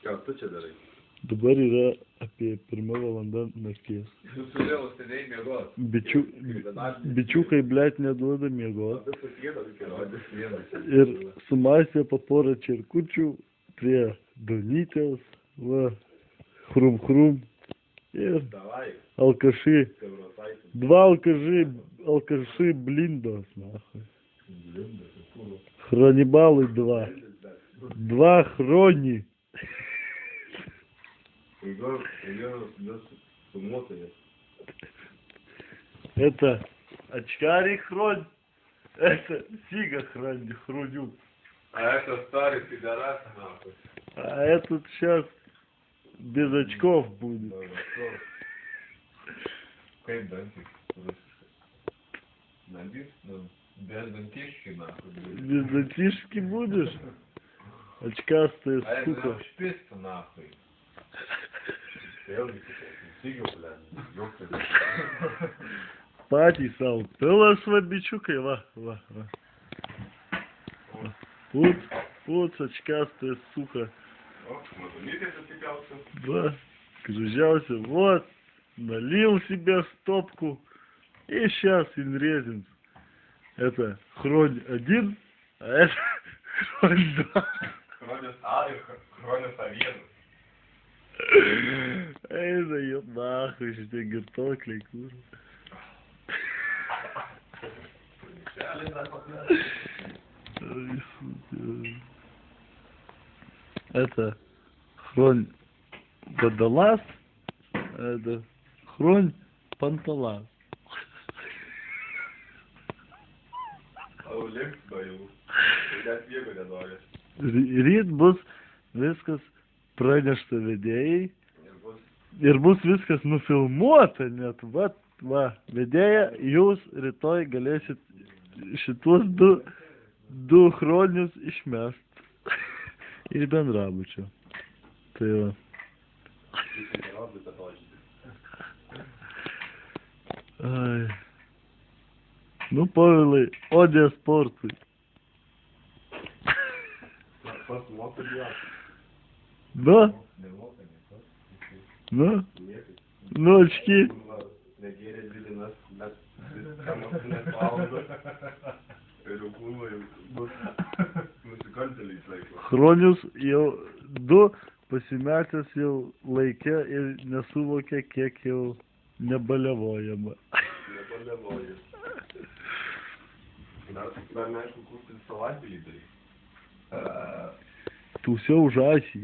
Ką tu čia darai? Dabar yra apie 1 valanda nakties. Turėjau seniai miegot. Bičiukai, blėt, neduoda miegot. Ir sumastė po porą čerkučių prie Donytės, va, chrum. Ir alkašai, 2 alkašai blindos, nahai. Хрониbalai 2. 2 хрони. Это очкарик хронь, это сига хроню. А это старый пидорас, нахуй. А этот сейчас без очков будет. Kaip dantis? Dantis? Без дантишки, нахуй. Без дантишки будешь? Очкастая А сука. это шпиц, нахуй. Patys savo pilas va bičiukai, va. Pūts, очкастая сука. Да, кружался, вот, налил себе стопку, и сейчас инрезинс. Это хронь 1, а это хронь 2. Хронис А и хронис 1. Эй, заеб нахуй, что тебе гертокли, курва. Это хронь Водолаз, это хронь Панталаз. Ryt bus viskas pranešta vedėjai ir bus viskas nufilmuota net. Va, vedėja, jūs rytoj galėsit šitos du chronius išmest iš bendrabučio. Tai va. Ai. Nu, Povilai, odė sportui. Nu, очки. Chronius jau 2 pasimetęs jau laikė ir nesuvokė, kiek jau nebaliavojama. Dar neaišku, kur tu savaitgalį darai. Tūsiau žąsį.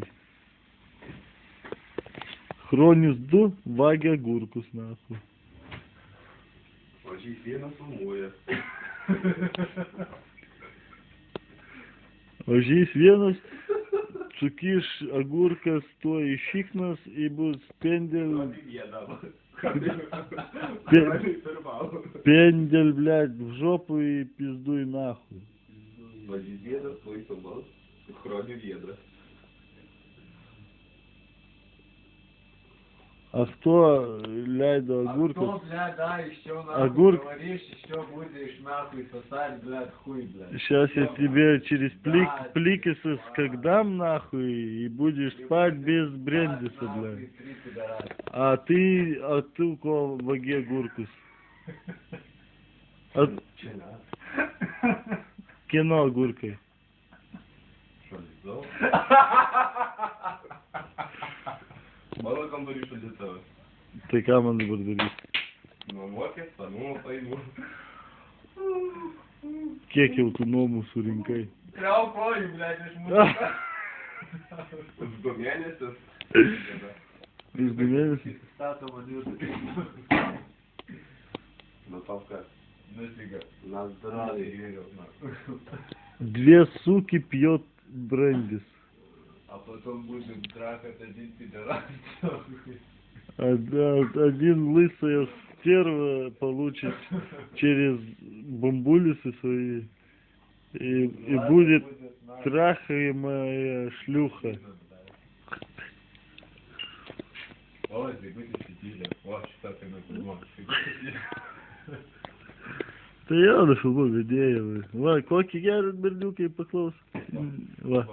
Chronius 2 vagia agurkus, nahui. O žys 1 filmuoja. O žys 1 sukiš agurkas tuo į šiknas ir bus пендель, блядь, в жопу и пиздуй нахуй. Вози ведра, твой собак, хрони ведра. А кто ляйда огурков? А кто, блядь, да, еще нахуй говоришь, еще будешь нахуй сосать, блядь, хуй, блядь. Сейчас я тебе через плики соскагдам, нахуй, и будешь спать без брендиса, блядь. А ты у кого в ваге огуркус? Кино огуркой. Что, лицо? Мало камбарю, что лицо. Tai ką man dabar daryti? Nuomokės, panuomą paimu. Kiek jau tų nuomų surinkai? Kriau kojų, blėt, iš mūsų. Už 2 mėnesius. Už 2 mėnesius? Stato valiutų. Nu, tau kas? Nusiga. На здравие. 2 суки пьет брендис. А потом будем трахать 1 пидорас. Один лысая стерва получит через бамбулисы свои и будет трахаемая шлюха. Ой, ты будешь сидеть. Вот, что ты на футбол. Tai jau nufilmuoju vedėjai. Va, kokį gerą berniukai paklaus. Va.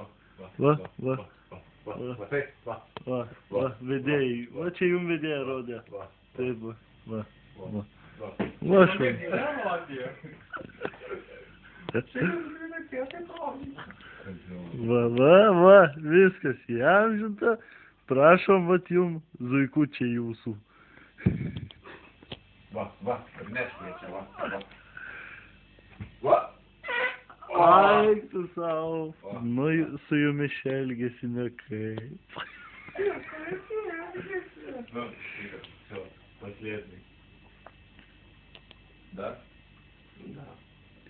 Va, Va. va, taip, va. Va, vedėjai. Va čia jums vedėjai rodė. Va. Taip, va. Va. Va, štai. Va, viskas įamžinta. Prašom, vat jums, zuikučiai jūsų. Va, nešviečia, va. Va. Ai, tu savo. Nu, su jumis elgėsi nekaip. Ну, все, последний. Да? Да.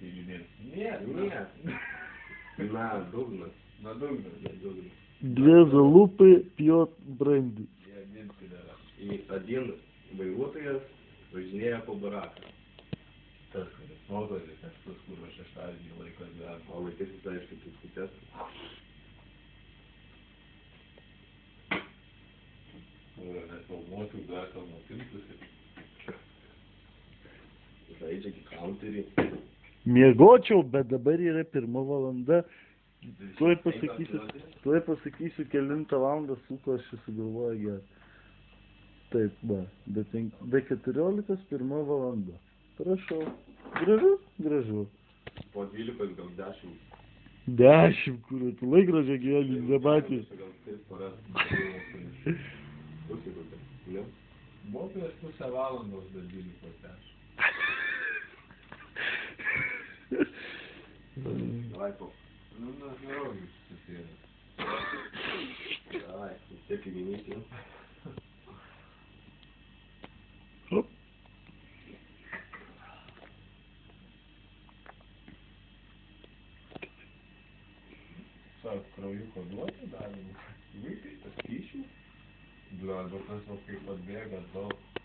Или нет? Нет. Надумно. Надумно. Две залупы пьет бренди. И один пидорас. И один вairuotojas važinėja po baraką. Tas, kuris naudoja, tas, kur šeštadienį laikas gyvena. O vaikas jis aišku diskutės. Nes filmuotų gatą nutintusi. Žaidžia iki counterį. Miegočiau, bet dabar yra 1 valanda. Tuoj pasakysiu kelintą valandą suko aš sugalvoju gerą. Taip, va. Be 14 1 valanda. Prašau. Gražu. Po 12 gal 10. 10, kur tu laikrodžio gyvenime nematys. Gal 3 paras. Pusė kokia. Ne? Buvo prieš pusę valandos dar 12:10. Davai po. Nu, nerogiai susėdė. Davai, vis tiek įvinyti. Hop. Sako, kraujuko duoti davimą. Vaikai, tas kyšių. Arba tas, va, kaip atbėga daug.